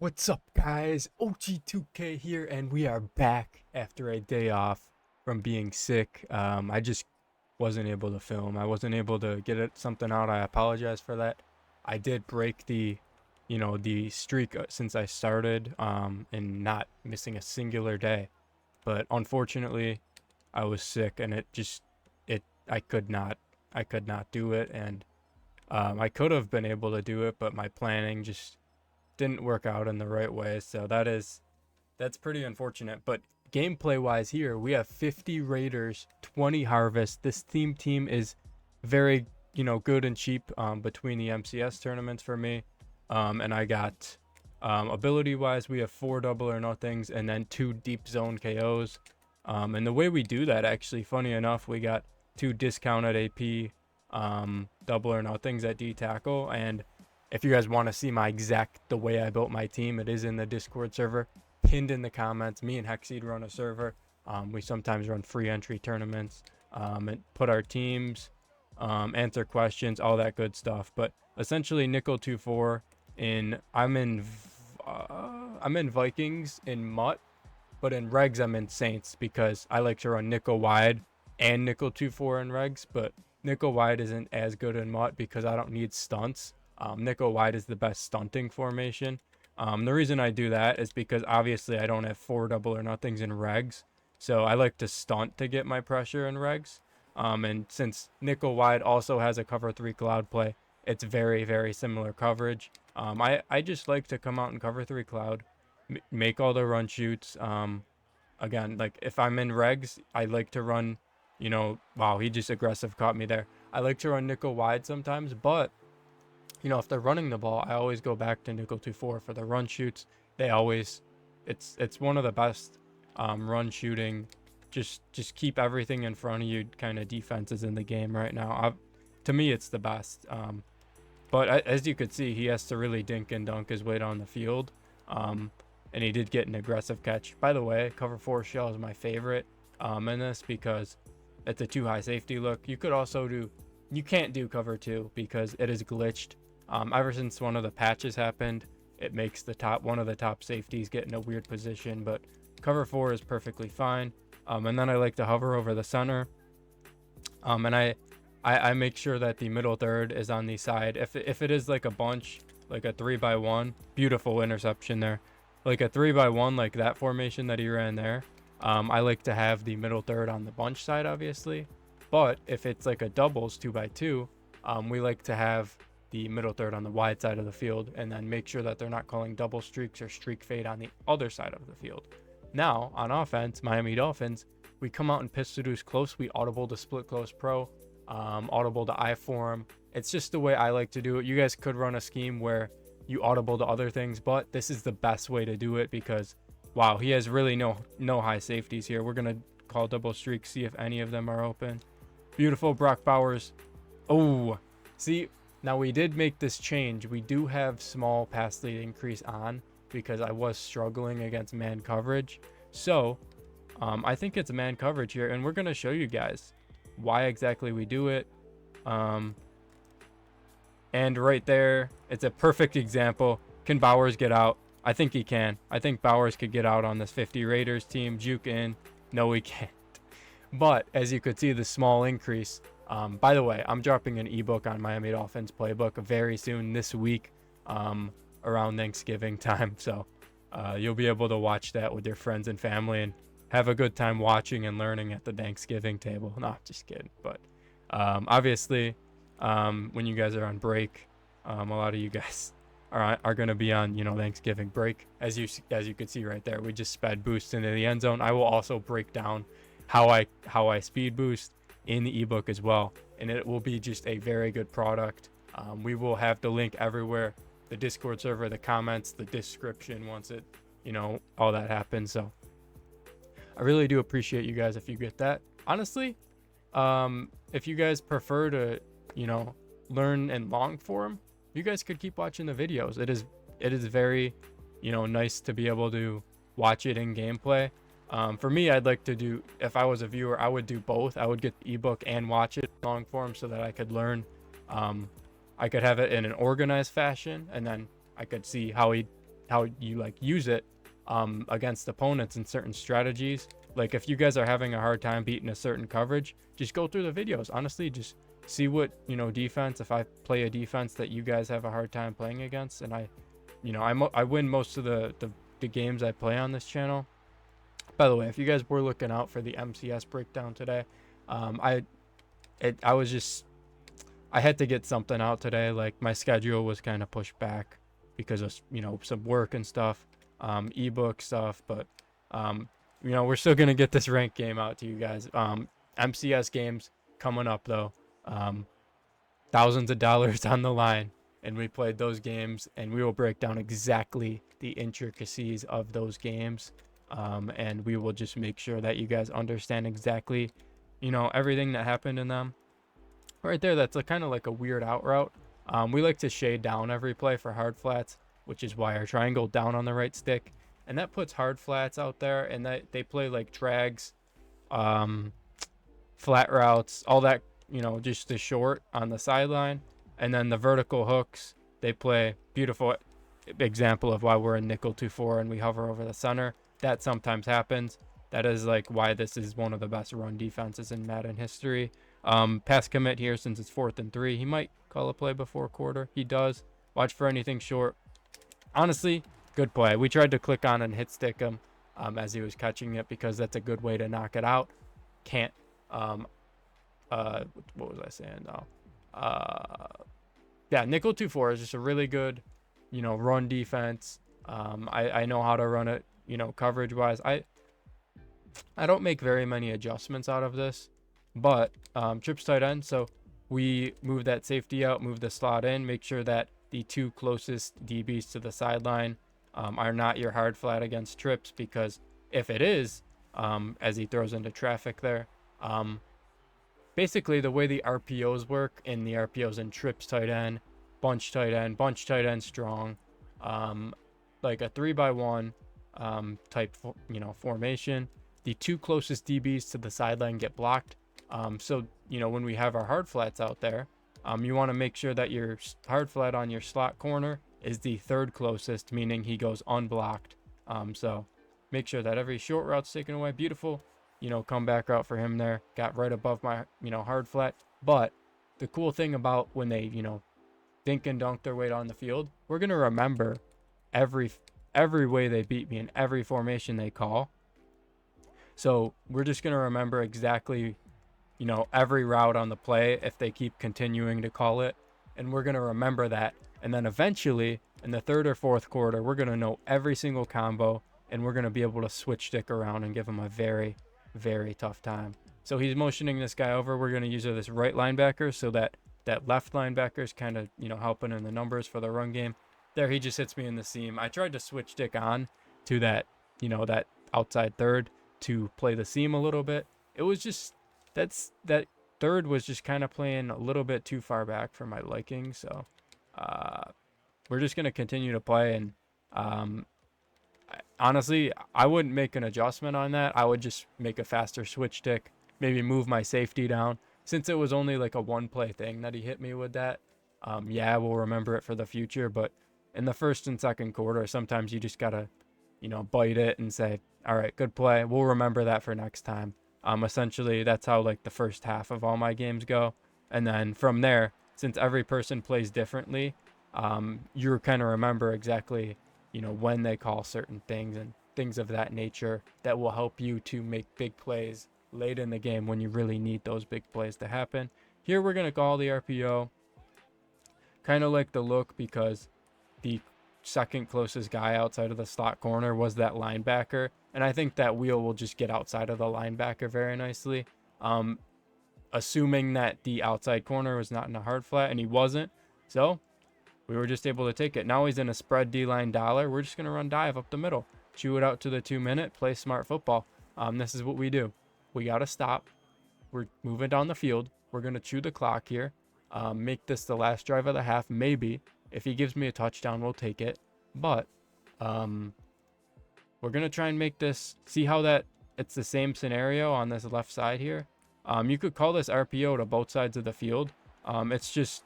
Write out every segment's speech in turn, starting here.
What's up, guys? OG2K here, and we are back after a day off from being sick. I just wasn't able to film. I wasn't able to get something out. I apologize for that. I did break the streak since I started, and not missing a singular day. But unfortunately, I was sick, and I could not do it, and I could have been able to do it, but my planning just didn't work out in the right way. So that's pretty unfortunate. But gameplay wise here, we have 50 Raiders, 20 Harvest. This team is very, good and cheap between the MCS tournaments for me. And I got ability wise, we have 4 double or nothings and then 2 deep zone KOs. And the way we do that, actually, funny enough, we got 2 discounted AP double or nothings at D tackle. And if you guys want to see the way I built my team, it is in the Discord server, pinned in the comments. Me and Hexseed run a server. We sometimes run free entry tournaments, and put our teams, answer questions, all that good stuff. But essentially, nickel 2-4 I'm in Vikings in Mutt, but in regs I'm in Saints because I like to run nickel wide and nickel 2-4 in regs. But nickel wide isn't as good in Mutt because I don't need stunts. Nickel wide is the best stunting formation. The reason I do that is because obviously I don't have 4 double or nothings in regs, so I like to stunt to get my pressure in regs. And since nickel wide also has a cover 3 cloud play, it's very, very similar coverage. I just like to come out and cover 3 cloud, make all the run shoots. Again, like if I'm in regs, I like to run, wow, he just aggressive caught me there. I like to run nickel wide sometimes, but if they're running the ball, I always go back to nickel 2-4 for the run shoots. It's one of the best run shooting. Just keep everything in front of you kind of defenses in the game right now. To me, it's the best. But as you could see, he has to really dink and dunk his way down the field. And he did get an aggressive catch. By the way, cover 4 shell is my favorite in this because it's a too high safety look. You can't do cover 2 because it is glitched. Ever since one of the patches happened, it makes one of the top safeties get in a weird position, but cover 4 is perfectly fine. And then I like to hover over the center. And I make sure that the middle third is on the side. If it is like a bunch, like a 3x1, beautiful interception there. Like a 3x1, like that formation that he ran there. I like to have the middle third on the bunch side, obviously. But if it's like a doubles 2x2, we like to have the middle third on the wide side of the field, and then make sure that they're not calling double streaks or streak fade on the other side of the field. Now, on offense, Miami Dolphins, we come out and pitch seduce close. We audible to split close pro, audible to I form. It's just the way I like to do it. You guys could run a scheme where you audible to other things, but this is the best way to do it because, wow, he has really no high safeties here. We're going to call double streak, see if any of them are open. Beautiful Brock Bowers. Oh, see, now we did make this change. We do have small pass lead increase on because I was struggling against man coverage. So I think it's man coverage here, and we're going to show you guys why exactly we do it. And right there, it's a perfect example. Can Bowers get out? I think he can. I think Bowers could get out on this 50 Raiders team. Juke in. No, he can't. But as you could see, the small increase. By the way, I'm dropping an ebook on Miami Dolphins playbook very soon this week, around Thanksgiving time. So you'll be able to watch that with your friends and family and have a good time watching and learning at the Thanksgiving table. No, just kidding. But obviously, when you guys are on break, a lot of you guys are going to be on Thanksgiving break. As you could see right there, we just sped boost into the end zone. I will also break down how I speed boost in the ebook as well, and it will be just a very good product. We will have the link everywhere, the Discord server, the comments, the description once it all that happens. So I really do appreciate you guys if you get that. Honestly, if you guys prefer to learn in long form, you guys could keep watching the videos. It is very nice to be able to watch it in gameplay. For me, I'd like to do, if I was a viewer, I would do both. I would get the ebook and watch it long form so that I could learn. I could have it in an organized fashion, and then I could see how he how you like use it against opponents in certain strategies. Like if you guys are having a hard time beating a certain coverage, just go through the videos. Honestly, just see what, defense, if I play a defense that you guys have a hard time playing against, and I win most of the games I play on this channel. By the way, if you guys were looking out for the MCS breakdown today, I was just, I had to get something out today. Like my schedule was kind of pushed back because of some work and stuff, ebook stuff. But we're still gonna get this ranked game out to you guys. MCS games coming up though. Thousands of dollars on the line, and we played those games, and we will break down exactly the intricacies of those games, and we will just make sure that you guys understand exactly everything that happened in them. Right there, that's kind of like a weird out route. We like to shade down every play for hard flats, which is why our triangle down on the right stick, and that puts hard flats out there, and that they play like drags, flat routes, all that, just the short on the sideline, and then the vertical hooks, they play beautiful example of why we're in nickel 2-4 and we hover over the center. That sometimes happens. That is like why this is one of the best run defenses in Madden history. Pass commit here, since it's 4th and 3. He might call a play before quarter. He does. Watch for anything short. Honestly, good play. We tried to click on and hit stick him as he was catching it, because that's a good way to knock it out. Can't. What was I saying now? Yeah, nickel 2-4 is just a really good, run defense. I know how to run it, coverage wise. I don't make very many adjustments out of this, but trips tight end. So we move that safety out, move the slot in, make sure that the 2 closest DBs to the sideline are not your hard flat against trips, because if it is, as he throws into traffic there, basically the way the RPOs work in the RPOs in trips tight end, bunch tight end strong, like a 3-by-1 type formation. The 2 closest DBs to the sideline get blocked. So when we have our hard flats out there, you want to make sure that your hard flat on your slot corner is the 3rd closest, meaning he goes unblocked. So make sure that every short route's taken away. Beautiful, comeback route for him there. Got right above my, hard flat. But the cool thing about when they, dink and dunk their way down the field, we're going to remember every way they beat me in every formation they call. So we're just going to remember exactly, every route on the play if they keep continuing to call it. And we're going to remember that. And then eventually in the 3rd or 4th quarter, we're going to know every single combo, and we're going to be able to switch stick around and give him a very, very tough time. So he's motioning this guy over. We're going to use this right linebacker, so that left linebacker is kind of, helping in the numbers for the run game. There, he just hits me in the seam. I tried to switch stick on to that, that outside 3rd to play the seam a little bit. It was just, that 3rd was just kind of playing a little bit too far back for my liking. So we're just going to continue to play. And honestly, I wouldn't make an adjustment on that. I would just make a faster switch stick, maybe move my safety down. Since it was only like a 1-play thing that he hit me with that, yeah, we'll remember it for the future. But in the 1st and 2nd quarter, sometimes you just got to, bite it and say, all right, good play. We'll remember that for next time. Essentially, that's how like the first half of all my games go. And then from there, since every person plays differently, you kind of remember exactly, when they call certain things and things of that nature that will help you to make big plays late in the game when you really need those big plays to happen. Here we're going to call the RPO. Kind of like the look, because the 2nd closest guy outside of the slot corner was that linebacker. And I think that wheel will just get outside of the linebacker very nicely. Assuming that the outside corner was not in a hard flat, and he wasn't. So we were just able to take it. Now he's in a spread D-line dollar. We're just going to run dive up the middle. Chew it out to the 2-minute. Play smart football. This is what we do. We got to stop. We're moving down the field. We're going to chew the clock here. Make this the last drive of the half. Maybe. If he gives me a touchdown, we'll take it. But we're going to try and make this, see how that it's the same scenario on this left side here. You could call this RPO to both sides of the field. It's just,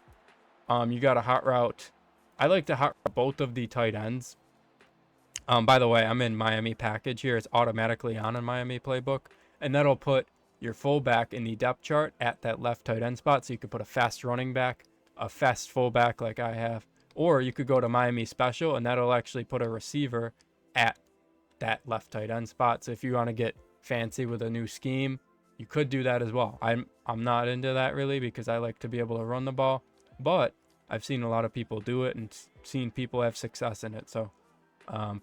you got a hot route. I like to hot route both of the tight ends. By the way, I'm in Miami package here. It's automatically on in Miami playbook, and that'll put your fullback in the depth chart at that left tight end spot. So you could put a fast running back, a fast fullback like I have, or you could go to Miami special, and that'll actually put a receiver at that left tight end spot. So if you want to get fancy with a new scheme, you could do that as well. I'm not into that really because I like to be able to run the ball, but I've seen a lot of people do it and seen people have success in it. So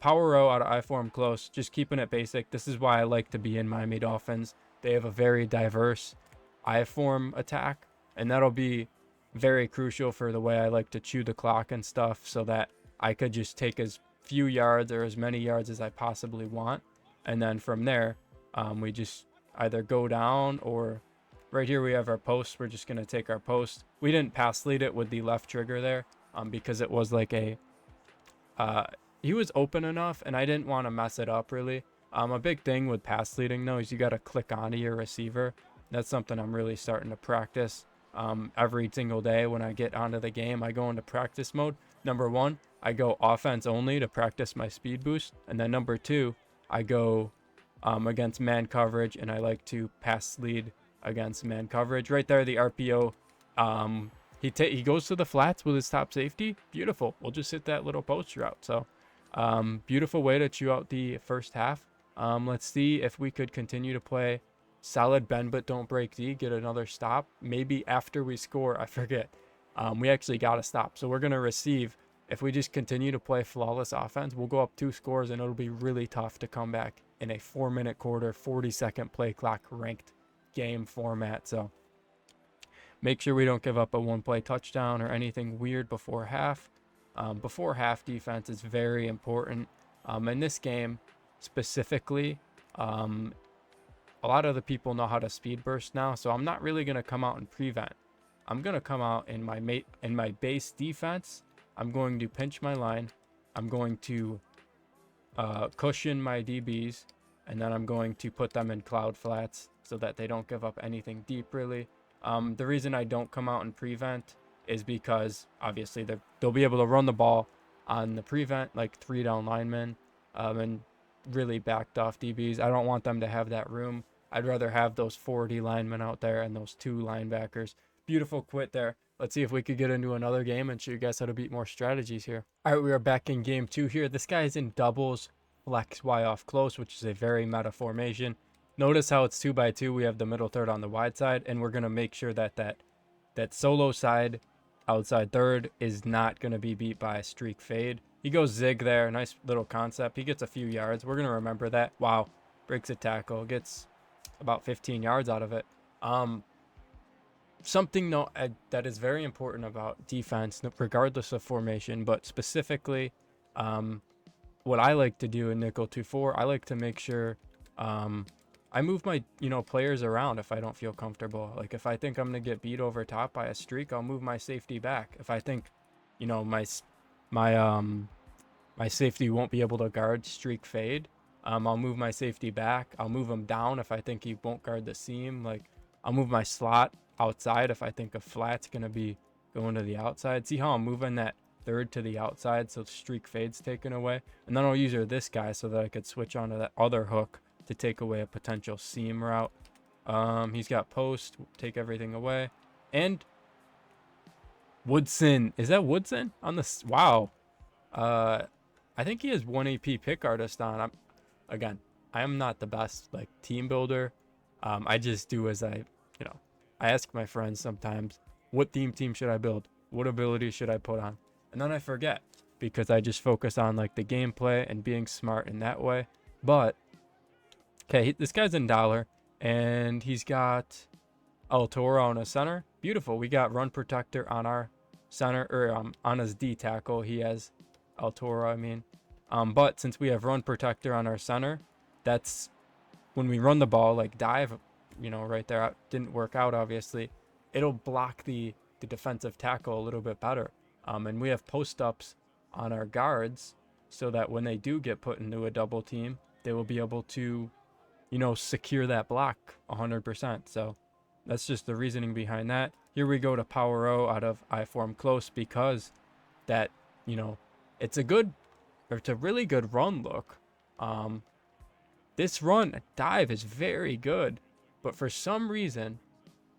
power row out of I form close, just keeping it basic. This is why I like to be in Miami Dolphins. They have a very diverse I form attack, and that'll be very crucial for the way I like to chew the clock and stuff, so that I could just take as few yards or as many yards as I possibly want. And then from there, we just either go down, or right here we have our post. We're just going to take our post. We didn't pass lead it with the left trigger there because it was like a he was open enough and I didn't want to mess it up really. A big thing with pass leading though is you got to click onto your receiver. That's something I'm really starting to practice every single day. When I get onto the game, I go into practice mode. Number one, I go offense only to practice my speed boost, and then number two, I go against man coverage, and I like to pass lead against man coverage. Right there, the RPO, he goes to the flats with his top safety. Beautiful. We'll just hit that little post route. So beautiful way to chew out the first half. Let's see if we could continue to play solid bend but don't break D, get another stop. Maybe after we score, I forget. We actually got to stop. So we're going to receive. If we just continue to play flawless offense, we'll go up 2 scores, and it'll be really tough to come back in a 4-minute quarter, 40-second play clock ranked game format. So make sure we don't give up a 1-play touchdown or anything weird before half. Before half defense is very important. In this game specifically, a lot of the people know how to speed burst now, so I'm not really going to come out and prevent. I'm going to come out in my base defense. I'm going to pinch my line. I'm going to cushion my DBs, and then I'm going to put them in cloud flats so that they don't give up anything deep really. The reason I don't come out and prevent is because obviously they'll be able to run the ball on the prevent, like 3 down linemen and really backed off DBs. I don't want them to have that room. I'd rather have those 40 linemen out there and those 2 linebackers. Beautiful quit there. Let's see if we could get into another game and show you guys how to beat more strategies here. All right, we are back in game 2 here. This guy is in doubles, flex Y off close, which is a very meta formation. Notice how it's 2x2. We have the middle third on the wide side, and we're going to make sure that that solo side outside third is not going to be beat by a streak fade. He goes zig there. Nice little concept. He gets a few yards. We're going to remember that. Wow. Breaks a tackle. Gets about 15 yards out of it. Something that is very important about defense, regardless of formation, but specifically what I like to do in nickel 2-4, I like to make sure I move my players around if I don't feel comfortable. Like if I think I'm gonna get beat over top by a streak, I'll move my safety back. If I think my safety won't be able to guard streak fade, I'll move my safety back. I'll move him down if I think he won't guard the seam. Like I'll move my slot outside if I think a flat's gonna be going to the outside. See how I'm moving that third to the outside so streak fade's taken away, and then I'll use this guy so that I could switch onto that other hook to take away a potential seam route. He's got post, take everything away. And Woodson, is that Woodson on this? Wow. I think he has 1 AP pick artist on. I am not the best like team builder. I just do as I ask my friends sometimes, what team should I build? What abilities should I put on? And then I forget because I just focus on like the gameplay and being smart in that way. But okay, this guy's in dollar, and he's got El Toro on a center. Beautiful. We got run protector on our center, or on his D tackle. He has El Toro, I mean. But since we have run protector on our center, that's when we run the ball, like dive, right there. Didn't work out, obviously. It'll block the defensive tackle a little bit better. And we have post-ups on our guards so that when they do get put into a double team, they will be able to secure that block 100%. So that's just the reasoning behind that. Here we go to power O out of I form close because that, it's a good it's a really good run look. This run dive is very good, but for some reason,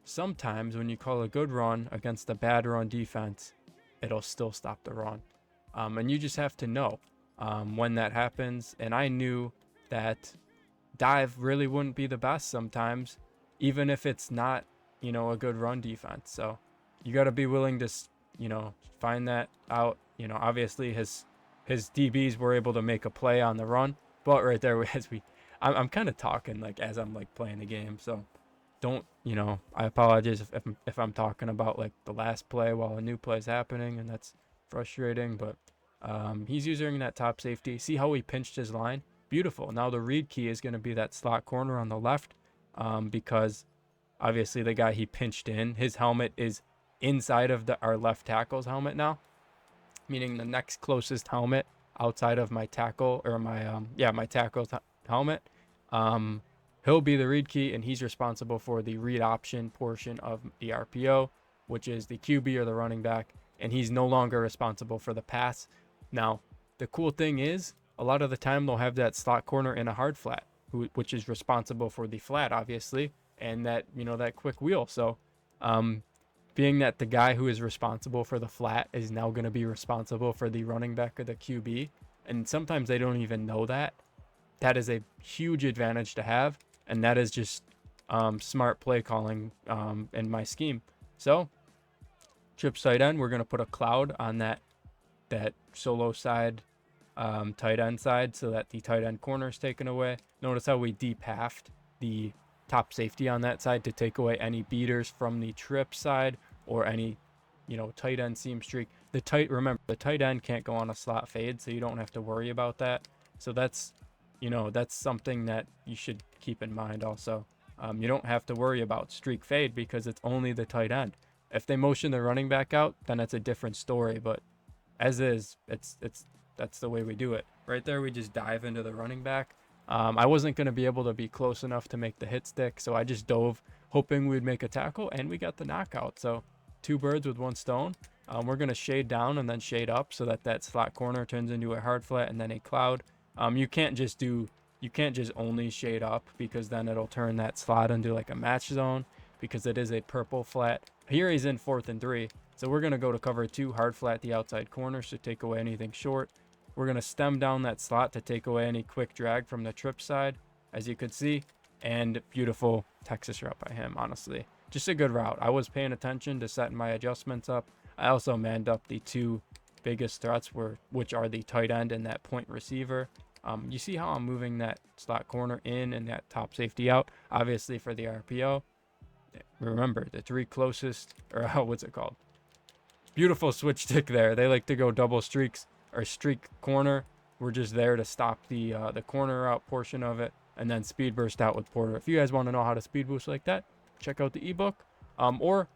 sometimes when you call a good run against a bad run defense, it'll still stop the run. And you just have to know when that happens. And I knew that dive really wouldn't be the best sometimes, even if it's not, a good run defense. So you got to be willing to, find that out. Obviously his DBs were able to make a play on the run, but right there, I'm kind of talking like as I'm like playing the game. So don't, I apologize if I'm talking about like the last play while a new play is happening, and that's frustrating. But he's using that top safety. See how he pinched his line? Beautiful. Now the read key is going to be that slot corner on the left, because obviously the guy he pinched in, his helmet is inside of our left tackle's helmet now, meaning the next closest helmet outside of my tackle, or my tackle's helmet. He'll be the read key, and he's responsible for the read option portion of the RPO, which is the QB or the running back, and he's no longer responsible for the pass. Now, the cool thing is, a lot of the time they'll have that slot corner in a hard flat, which is responsible for the flat, obviously, and that, that quick wheel. So, being that the guy who is responsible for the flat is now going to be responsible for the running back or the QB, and sometimes they don't even know that, that is a huge advantage to have. And that is just smart play calling in my scheme. So, trips tight end, we're going to put a cloud on that solo side, tight end side, so that the tight end corner is taken away. Notice how we deep halved the top safety on that side to take away any beaters from the trip side or any, tight end seam streak. Remember, the tight end can't go on a slot fade, so you don't have to worry about that. So that's something that you should keep in mind also. You don't have to worry about streak fade because it's only the tight end. If they motion the running back out, then it's a different story. But as is, that's the way we do it. Right there, we just dive into the running back. I wasn't going to be able to be close enough to make the hit stick, so I just dove, hoping we'd make a tackle, and we got the knockout. So 2 birds with 1 stone. We're going to shade down and then shade up so that slot corner turns into a hard flat and then a cloud. You can't just only shade up, because then it'll turn that slot into like a match zone, because it is a purple flat. Here he's in 4th and 3. So we're going to go to cover 2, hard flat the outside corner to take away anything short. We're going to stem down that slot to take away any quick drag from the trip side, as you could see. And beautiful Texas route by him, honestly. Just a good route. I was paying attention to setting my adjustments up. I also manned up the 2 biggest threats, which are the tight end and that point receiver. You see how I'm moving that slot corner in and that top safety out, obviously for the RPO. Remember, the 3 closest, or what's it called? Beautiful switch stick there. They like to go double streaks or streak corner. We're just there to stop the corner out portion of it, and then speed burst out with Porter. If you guys want to know how to speed boost like that, check out the ebook. Or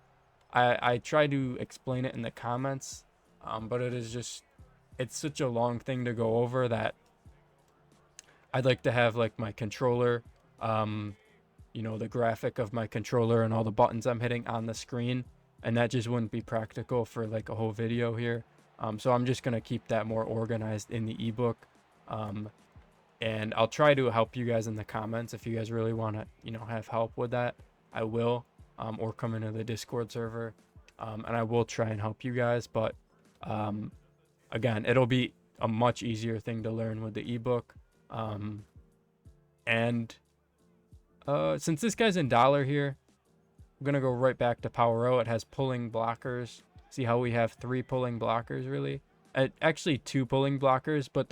I try to explain it in the comments, but it's such a long thing to go over that I'd like to have like my controller, the graphic of my controller and all the buttons I'm hitting on the screen, and that just wouldn't be practical for like a whole video here. So I'm just going to keep that more organized in the ebook. And I'll try to help you guys in the comments. If you guys really want to, have help with that, I will, or come into the Discord server. And I will try and help you guys. But, again, it'll be a much easier thing to learn with the ebook. Since this guy's in dollar here, I'm going to go right back to Power O. It has pulling blockers. See how we have 3 pulling blockers, really? Actually, 2 pulling blockers, but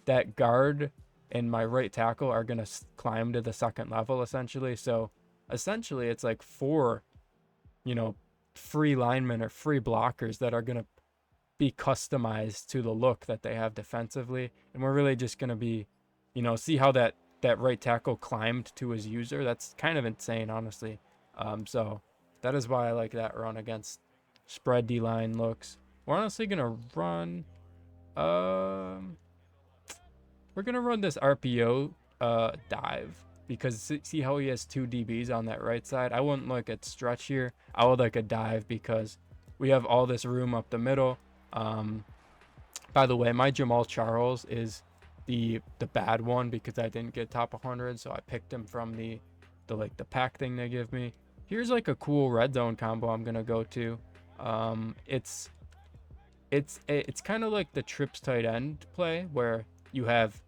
that guard and my right tackle are going to climb to the 2nd level, essentially. So, essentially, it's like 4, free linemen or free blockers that are going to be customized to the look that they have defensively. And we're really just going to be, see how that right tackle climbed to his user. That's kind of insane, honestly. So that is why I like that run against spread D-line looks. We're honestly going to run, we're going to run this RPO dive, because see how he has 2 DBs on that right side? I wouldn't like a stretch here. I would like a dive, because we have all this room up the middle. By the way, my Jamal Charles is the bad one because I didn't get top 100, so I picked him from the like the pack thing they give me. Here's like a cool red zone combo I'm gonna go to. It's kind of like the trips tight end play where you have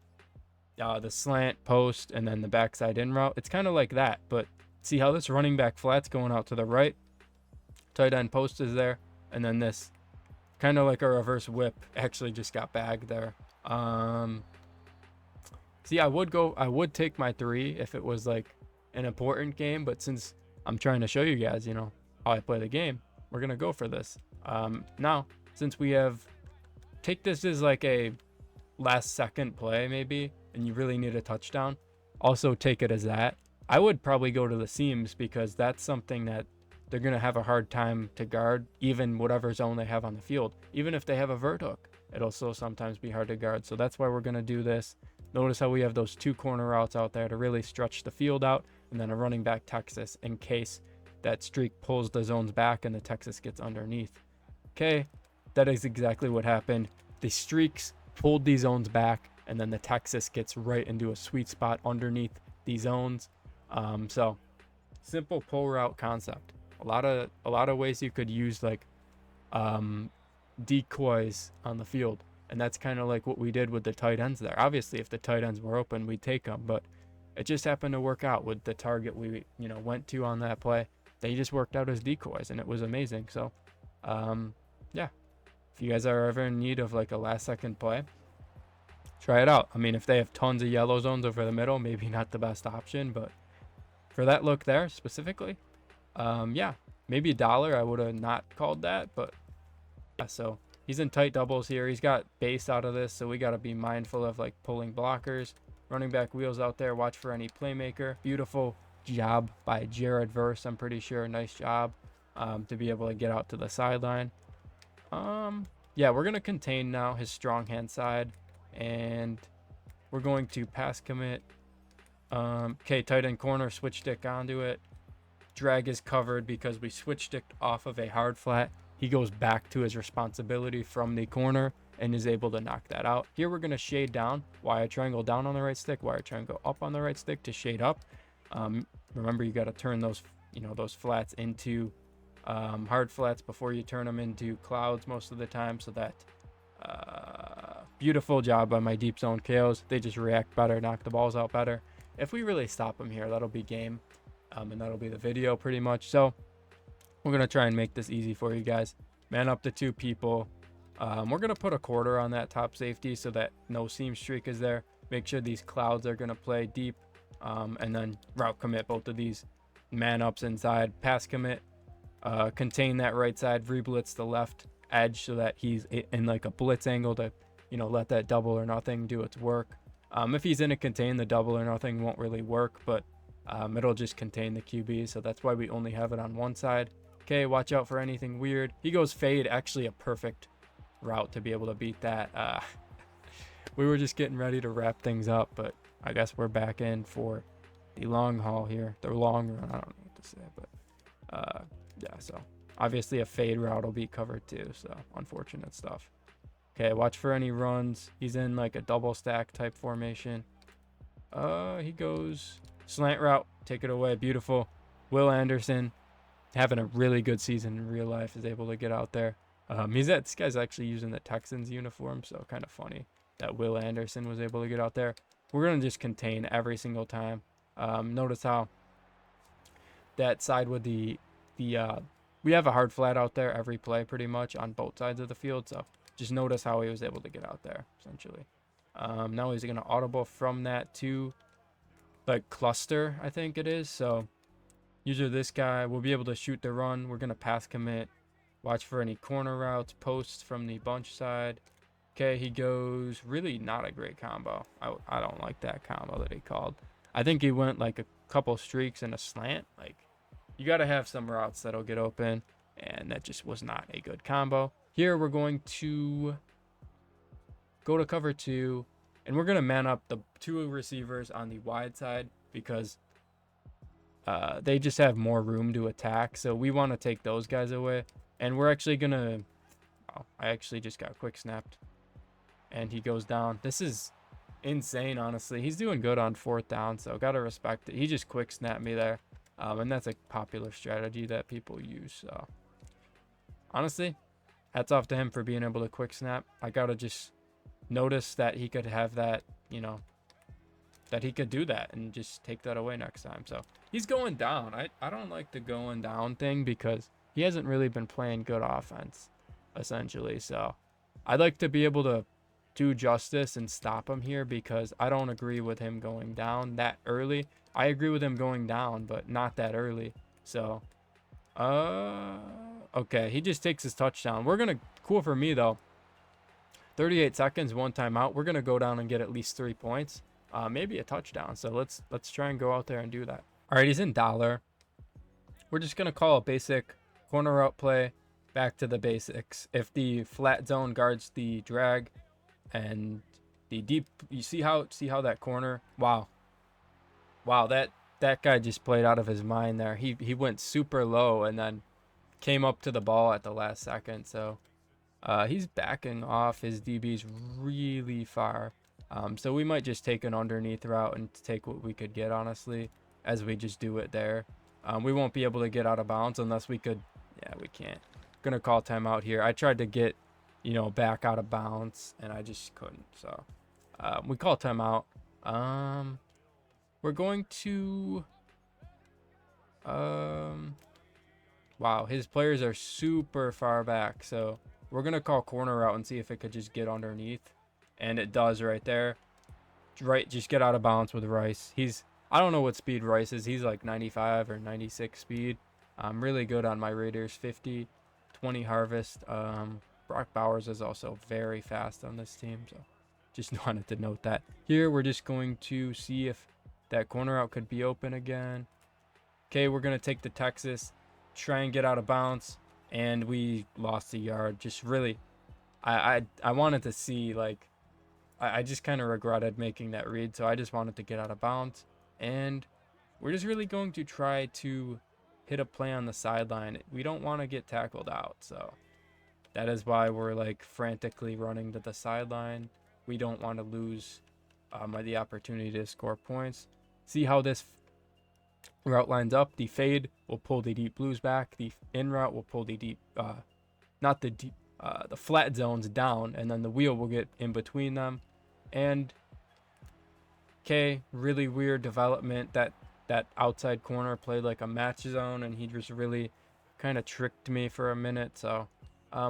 the slant post and then the backside in route. It's kind of like that, but see how this running back flat's going out to the right, tight end post is there, and then this kind of like a reverse whip actually just got bagged there. See, I would take my 3 if it was like an important game, but since I'm trying to show you guys, you know, how I play the game, we're gonna go for this. Now, since we have, take this as like a last second play maybe, and you really need a touchdown, also take it as that. I would probably go to the seams because that's something that they're gonna have a hard time to guard, even whatever zone they have on the field. Even if they have a vert hook, it'll still sometimes be hard to guard. So that's why we're gonna do this. Notice how we have those 2 corner routes out there to really stretch the field out, and then a running back Texas in case that streak pulls the zones back and the Texas gets underneath. Okay, that is exactly what happened. The streaks pulled these zones back, and then the Texas gets right into a sweet spot underneath these zones. So simple pull route concept. A lot of ways you could use like decoys on the field, and that's kind of like what we did with the tight ends there. Obviously, if the tight ends were open, we'd take them, but it just happened to work out with the target we went to on that play. They just worked out as decoys, and it was amazing. So yeah, if you guys are ever in need of like a last second play, try it out. I mean, if they have tons of yellow zones over the middle, maybe not the best option, but for that look there specifically, yeah, maybe $1. I would have not called that, but yeah, so he's in tight doubles here. He's got base out of this, so we got to be mindful of like pulling blockers. Running back wheels out there. Watch for any playmaker. Beautiful job by Jared Verse, I'm pretty sure. Nice job to be able to get out to the sideline. Yeah, we're going to contain now his strong hand side, and we're going to pass commit. Okay, tight end corner, switch stick onto it. Drag is covered because we switch sticked off of a hard flat. He goes back to his responsibility from the corner and is able to knock that out. Here we're going to shade down, wire triangle down on the right stick, wire triangle up on the right stick to shade up. Remember, you got to turn those, those flats into hard flats before you turn them into clouds most of the time, so that beautiful job by my deep zone KOs. They just react better, knock the balls out better. If we really stop them here, that'll be game, and that'll be the video pretty much. So we're going to try and make this easy for you guys. Man up to 2 people. We're going to put a quarter on that top safety so that no seam streak is there. Make sure these clouds are going to play deep, and then route commit both of these man ups inside, pass commit, contain that right side, re-blitz the left edge so that he's in like a blitz angle to, let that double or nothing do its work. If he's in a contain, the double or nothing won't really work, but it'll just contain the QB, so that's why we only have it on one side. Okay, watch out for anything weird. He goes fade, actually a perfect route to be able to beat that. We were just getting ready to wrap things up, but I guess we're back in for the long haul here, the long run. I don't know what to say, but yeah, so obviously a fade route will be covered too, so unfortunate stuff. Okay, watch for any runs. He's in like a double stack type formation. He goes slant route, take it away, beautiful. Will Anderson, having a really good season in real life, is able to get out there. This guy's actually using the Texans uniform, so kind of funny that Will Anderson was able to get out there. We're going to just contain every single time. Notice how that side with we have a hard flat out there every play pretty much on both sides of the field, so just notice how he was able to get out there, essentially. Now he's going to audible from that to like cluster, I think it is. So user this guy will be able to shoot the run. We're going to pass commit. Watch for any corner routes, posts from the bunch side. Okay, he goes really not a great combo. I don't like that combo that he called. I think he went like a couple streaks and a slant. Like, you got to have some routes that'll get open, and that just was not a good combo. Here we're going to go to cover 2, and we're going to man up the 2 receivers on the wide side because they just have more room to attack. So we want to take those guys away. And we're actually going to... Oh, I actually just got quick snapped. and he goes down. This is insane, honestly. He's doing good on 4th down, so gotta respect it. He just quick snapped me there, and that's a popular strategy that people use. So honestly, hats off to him for being able to quick snap. I gotta just notice that he could have that, you know, that he could do that and just take that away next time. So he's going down. I don't like the going down thing because he hasn't really been playing good offense, essentially. So I'd like to be able to do justice and stop him here because I don't agree with him going down that early. I agree with him going down, but not that early. So, okay, he just takes his touchdown. We're gonna, cool for me though. 38 seconds, 1 timeout. We're gonna go down and get at least 3 points, maybe a touchdown. So let's try and go out there and do that. All right, he's in dollar. We're just gonna call a basic corner route play. Back to the basics. If the flat zone guards the drag and the deep, you see how that corner, wow, that guy just played out of his mind there. He went super low and then came up to the ball at the last second. So he's backing off his DBs really far. So we might just take an underneath route and take what we could get, honestly, as we just do it there. We won't be able to get out of bounds unless we could. Yeah, we can't. Gonna call timeout here. I tried to get, you know, back out of bounds and I just couldn't. So we call timeout. We're going to wow, his players are super far back, so we're gonna call corner route and see if it could just get underneath, and it does right there. Right, just get out of bounds with Rice. I don't know what speed Rice is. He's like 95 or 96 speed. I'm really good on my Raiders. 50, 20 harvest. Brock Bowers is also very fast on this team, so just wanted to note that. Here we're just going to see if that corner out could be open again. Okay, we're gonna take the Texas, try and get out of bounds, and we lost a yard. Just really, I wanted to see, like, I just kind of regretted making that read, so I just wanted to get out of bounds. And we're just really going to try to hit a play on the sideline. We don't want to get tackled out, so that is why we're like frantically running to the sideline. We don't want to lose the opportunity to score points. See how this route lines up. The fade will pull the deep blues back. The in route will pull the deep, not the deep, the flat zones down, and then the wheel will get in between them. And okay, really weird development. That outside corner played like a match zone, and he just really kind of tricked me for a minute. So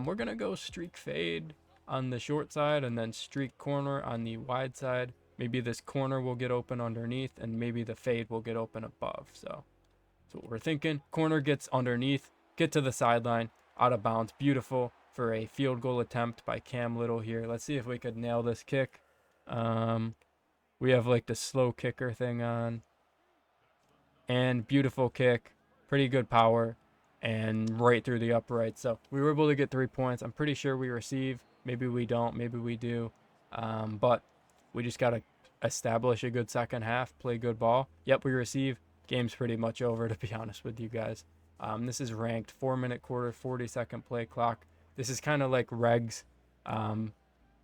we're gonna go streak fade on the short side and then streak corner on the wide side. Maybe this corner will get open underneath and maybe the fade will get open above. So that's what we're thinking. Corner gets underneath, get to the sideline, out of bounds. Beautiful for a field goal attempt by Cam Little here. Let's see if we could nail this kick. We have like the slow kicker thing on. And beautiful kick, pretty good power, and right through the upright. So we were able to get 3 points. I'm pretty sure we receive. Maybe we don't. Maybe we do. But we just got to establish a good second half, play good ball. Yep, we receive. Game's pretty much over, to be honest with you guys. This is ranked 4-minute quarter, 40-second play clock. This is kind of like regs,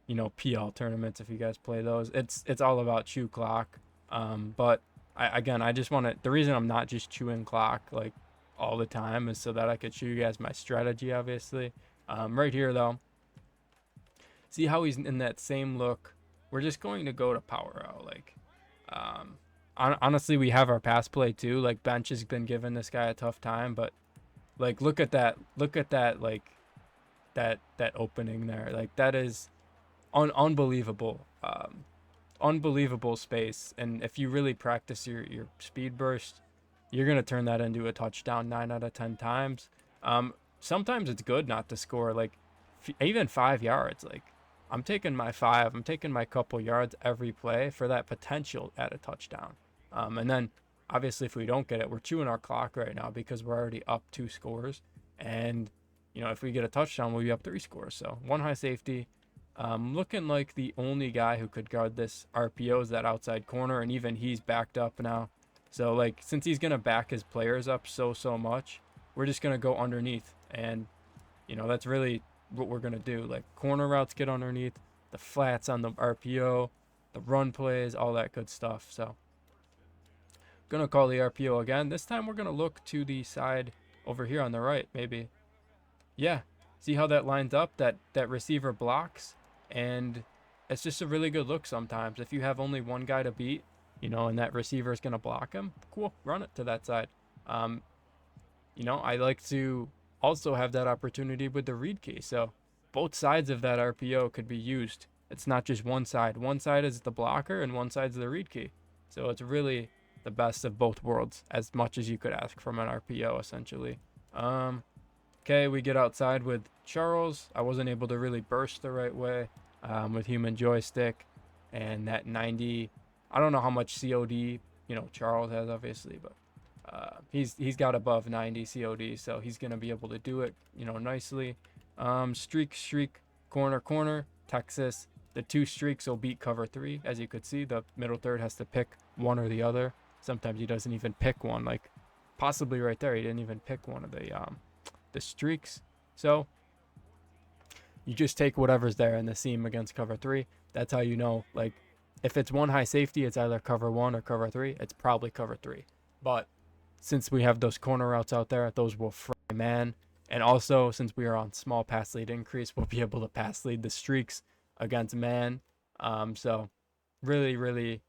you know, PL tournaments, if you guys play those. It's all about chew clock. But I just want to, the reason I'm not just chewing clock like all the time is so that I could show you guys my strategy, obviously. Right here though, see how he's in that same look. We're just going to go to power out. Like, honestly, we have our pass play too. Like, bench has been giving this guy a tough time, but like, look at that, like that opening there. Like, that is unbelievable. Unbelievable space, and if you really practice your speed burst, you're gonna turn that into a touchdown 9 out of 10 times. Sometimes it's good not to score like even 5 yards. Like, I'm taking my couple yards every play for that potential at a touchdown. And then obviously if we don't get it, we're chewing our clock right now because we're already up 2 scores, and you know, if we get a touchdown, we'll be up 3 scores. So 1 high safety. Looking like the only guy who could guard this RPO is that outside corner, and even he's backed up now. So like, since he's gonna back his players up so much, we're just gonna go underneath, and you know, that's really what we're gonna do. Like, corner routes get underneath, the flats on the RPO, the run plays, all that good stuff. So gonna call the RPO again. This time we're gonna look to the side over here on the right, maybe. Yeah, see how that lines up? That receiver blocks, and it's just a really good look sometimes. If you have only one guy to beat, you know, and that receiver is gonna block him, cool, run it to that side. You know, I like to also have that opportunity with the read key. So both sides of that RPO could be used. It's not just one side. One side is the blocker and one side's the read key. So it's really the best of both worlds, as much as you could ask from an RPO, essentially. Okay, we get outside with Charles. I wasn't able to really burst the right way with human joystick. And that 90, I don't know how much COD, you know, Charles has, obviously, but he's got above 90 COD, so he's gonna be able to do it, you know, nicely. Streak, corner, Texas. The two streaks will beat cover 3. As you could see, the middle third has to pick one or the other. Sometimes he doesn't even pick one, like possibly right there, he didn't even pick one of the streaks. So you just take whatever's there in the seam against cover 3. That's how you know, like, if it's one high safety, it's either cover 1 or cover 3. It's probably cover 3. But since we have those corner routes out there, those will fry man. And also, since we are on small pass lead increase, we'll be able to pass lead the streaks against man. So really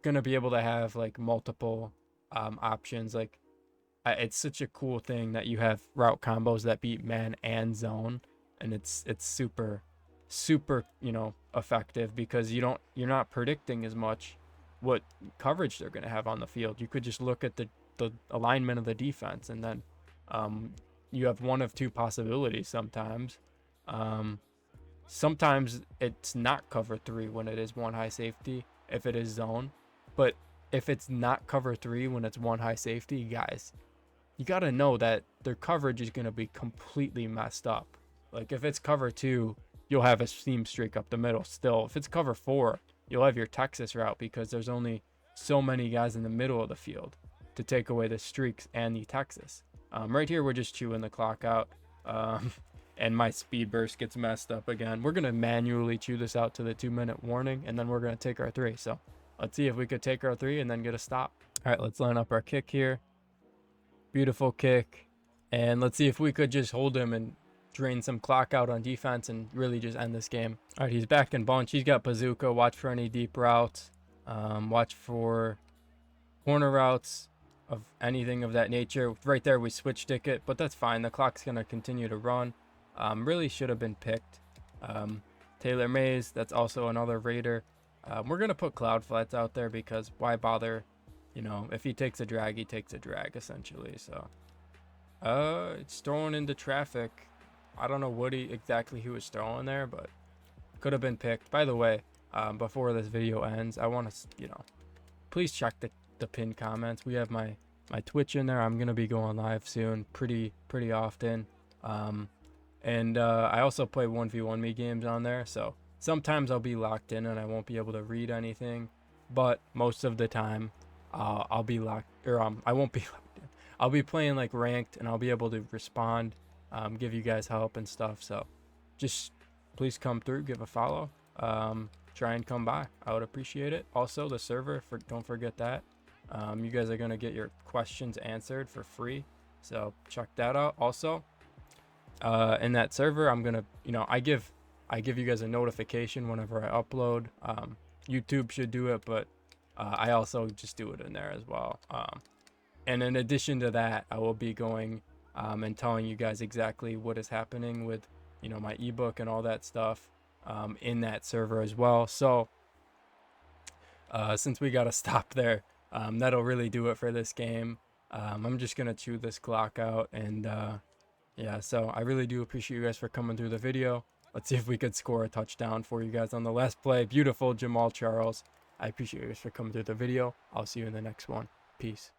gonna be able to have like multiple options. Like, it's such a cool thing that you have route combos that beat man and zone, and it's super, you know, effective, because you're not predicting as much what coverage they're going to have on the field. You could just look at the alignment of the defense, and then you have one of two possibilities sometimes. Sometimes it's not cover 3 when it is one high safety, if it is zone. But if it's not cover 3 when it's one high safety, guys, you got to know that their coverage is going to be completely messed up. Like, if it's cover 2, you'll have a seam streak up the middle still. If it's cover 4, you'll have your Texas route, because there's only so many guys in the middle of the field to take away the streaks and the Texas. Right here, we're just chewing the clock out. And my speed burst gets messed up again. We're going to manually chew this out to the 2-minute warning, and then we're going to take our 3. So let's see if we could take our 3 and then get a stop. All right, let's line up our kick here. Beautiful kick. And let's see if we could just hold him and drain some clock out on defense and really just end this game. All right, he's back in bunch. He's got bazooka. Watch for any deep routes. Watch for corner routes of anything of that nature. Right there, we switch stick it, but that's fine. The clock's going to continue to run. Really should have been picked. Taylor Mays, that's also another Raider. We're going to put Cloud Flats out there, because why bother? You know, if he takes a drag, he takes a drag, essentially. So it's thrown into traffic. I don't know what exactly he was throwing there, but could have been picked. By the way, before this video ends, I want to, you know, please check the pinned comments. We have my Twitch in there. I'm gonna be going live soon, pretty often. And I also play 1v1 me games on there, so sometimes I'll be locked in and I won't be able to read anything, but most of the time I'll be locked, or I won't be locked in. I'll be playing like ranked, and I'll be able to respond, give you guys help and stuff. So just please come through, give a follow, try and come by. I would appreciate it. Also, the server, don't forget that. You guys are gonna get your questions answered for free, so check that out. Also, in that server, I'm gonna, you know, I give you guys a notification whenever I upload. YouTube should do it, but I also just do it in there as well. And in addition to that, I will be going and telling you guys exactly what is happening with, you know, my ebook and all that stuff in that server as well. So since we got to stop there, that'll really do it for this game. I'm just gonna chew this clock out, and yeah, so I really do appreciate you guys for coming through the video. Let's see if we could score a touchdown for you guys on the last play. Beautiful Jamal Charles. I appreciate you guys for coming through the video. I'll see you in the next one. Peace.